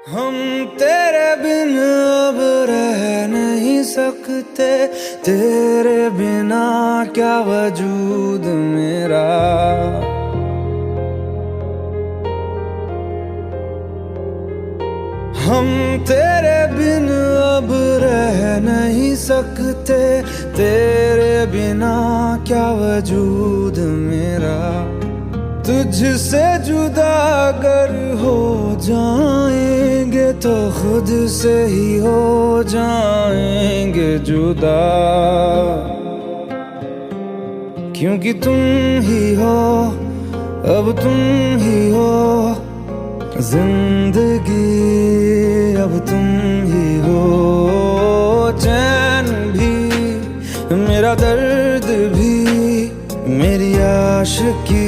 हम तेरे बिन अब रह नहीं सकते, तेरे बिना क्या वजूद मेरा। हम तेरे बिन अब रह नहीं सकते, तेरे बिना क्या वजूद मेरा। तुझसे जुदा अगर हो जाएंगे तो खुद से ही हो जाएंगे जुदा, क्योंकि तुम ही हो, अब तुम ही हो जिंदगी, अब तुम ही हो। चैन भी मेरा दर्द भी मेरी आशिकी